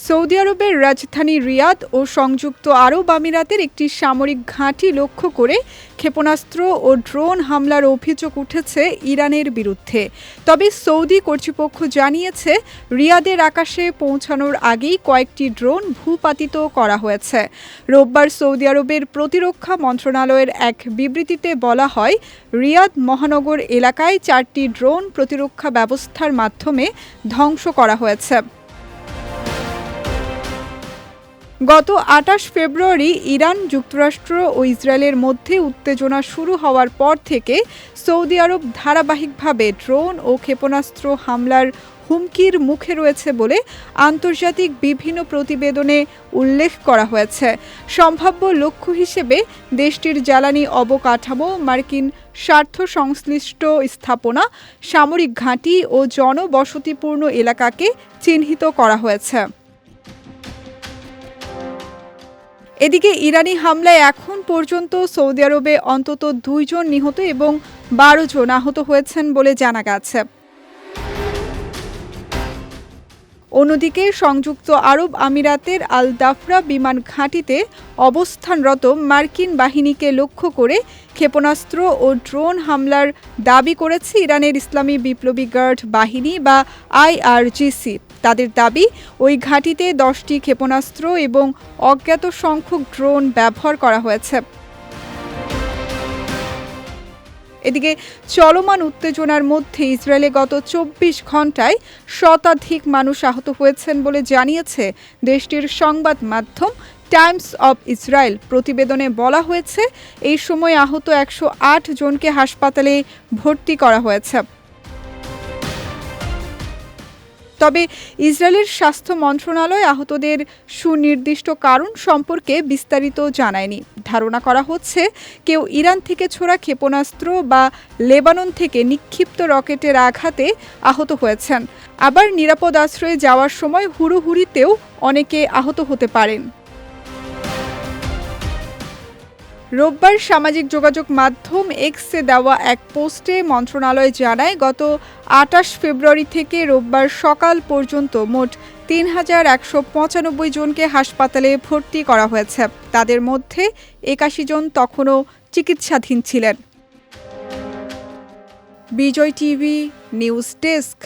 Saudi আরবের রাজধানী রিয়াদ ও সংযুক্ত আরব আমিরাতের একটি সামরিক ঘাঁটি লক্ষ্য করে ক্ষেপণাস্ত্র ও ড্রোন হামলার অভিযোগ উঠেছে ইরানের বিরুদ্ধে। তবে সৌদি কর্তৃপক্ষ জানিয়েছে, রিয়াদের আকাশে পৌঁছানোর আগেই কয়েকটি ড্রোন ভূপাতিত করা হয়েছে। রোববার সৌদি আরবের প্রতিরক্ষা মন্ত্রণালয়ের এক বিবৃতিতে বলা হয়, রিয়াদ মহানগর এলাকায় 4টি ড্রোন প্রতিরক্ষা ব্যবস্থার মাধ্যমে ধ্বংস করা হয়েছে। গত ২৮ ফেব্রুয়ারি ইরান, যুক্তরাষ্ট্র ও ইসরায়েলের মধ্যে উত্তেজনা শুরু হওয়ার পর থেকে সৌদি আরব ধারাবাহিকভাবে ড্রোন ও ক্ষেপণাস্ত্র হামলার হুমকির মুখে রয়েছে বলে আন্তর্জাতিক বিভিন্ন প্রতিবেদনে উল্লেখ করা হয়েছে। সম্ভাব্য লক্ষ্য হিসেবে দেশটির জ্বালানি অবকাঠামো, মার্কিন স্বার্থ সংশ্লিষ্ট স্থাপনা, সামরিক ঘাঁটি ও জনবসতিপূর্ণ এলাকাকে চিহ্নিত করা হয়েছে। এদিকে ইরানি হামলায় এখন পর্যন্ত সৌদি আরবে অন্তত 2 জন নিহত এবং 12 জন আহত হয়েছেন বলে জানা গেছে। অন্যদিকে সংযুক্ত আরব আমিরাতের আল দাফরা বিমান ঘাঁটিতে অবস্থানরত মার্কিন বাহিনীকে লক্ষ্য করে ক্ষেপণাস্ত্র ও ড্রোন হামলার দাবি করেছে ইরানের ইসলামী বিপ্লবী গার্ড বাহিনী বা IRGC। তাদের দাবি, ওই ঘাঁটিতে 10টি ক্ষেপণাস্ত্র এবং অজ্ঞাত সংখ্যক ড্রোন ব্যবহার করা হয়েছে। এদিকে চলমান উত্তেজনার মধ্যে ইসরায়েলে গত 24 ঘণ্টায় শতাধিক মানুষ আহত হয়েছেন বলে জানিয়েছে দেশটির সংবাদ মাধ্যম টাইমস অব ইসরায়েল। প্রতিবেদনে বলা হয়েছে, এই সময় আহত 108 জনকে হাসপাতালে ভর্তি করা হয়েছে। তবে ইসরায়েলের স্বাস্থ্য মন্ত্রণালয় আহতদের সুনির্দিষ্ট কারণ সম্পর্কে বিস্তারিত জানায়নি। ধারণা করা হচ্ছে, কেউ ইরান থেকে ছোড়া ক্ষেপণাস্ত্র বা লেবানন থেকে নিক্ষিপ্ত রকেটের আঘাতে আহত হয়েছেন। আবার নিরাপদ আশ্রয়ে যাওয়ার সময় হুড়োহুড়িতেও অনেকে আহত হতে পারেন। রোববার সামাজিক যোগাযোগ মাধ্যম এক্সে দেওয়া এক পোস্টে মন্ত্রণালয় জানায়, গত 28 ফেব্রুয়ারি থেকে রোববার সকাল পর্যন্ত মোট 3195 জনকে হাসপাতালে ভর্তি করা হয়েছে। তাদের মধ্যে 81 জন তখনও চিকিৎসাধীন ছিলেন। বিজয় টিভি নিউজ ডেস্ক।